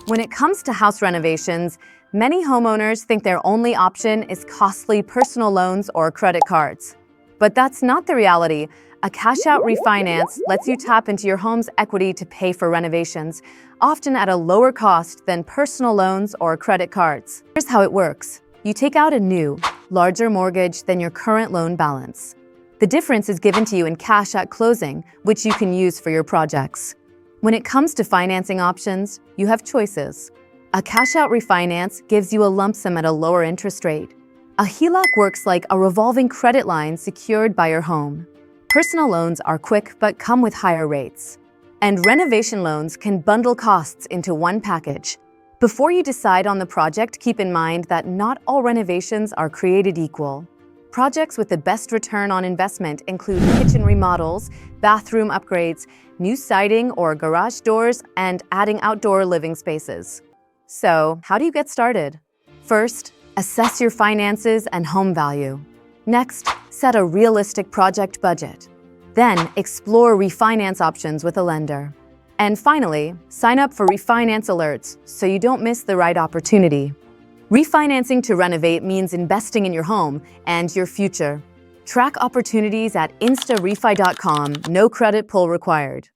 When it comes to house renovations, many homeowners think their only option is costly personal loans or credit cards. But that's not the reality. A cash-out refinance lets you tap into your home's equity to pay for renovations, often at a lower cost than personal loans or credit cards. Here's how it works. You take out a new, larger mortgage than your current loan balance. The difference is given to you in cash at closing, which you can use for your projects. When it comes to financing options, you have choices. A cash-out refinance gives you a lump sum at a lower interest rate. A HELOC works like a revolving credit line secured by your home. Personal loans are quick but come with higher rates. And renovation loans can bundle costs into one package. Before you decide on the project, keep in mind that not all renovations are created equal. Projects with the best return on investment include kitchen remodels, bathroom upgrades, new siding or garage doors, and adding outdoor living spaces. So, how do you get started? First, assess your finances and home value. Next, set a realistic project budget. Then, explore refinance options with a lender. And finally, sign up for refinance alerts so you don't miss the right opportunity. Refinancing to renovate means investing in your home and your future. Track opportunities at InstaRefi.com, no credit pull required.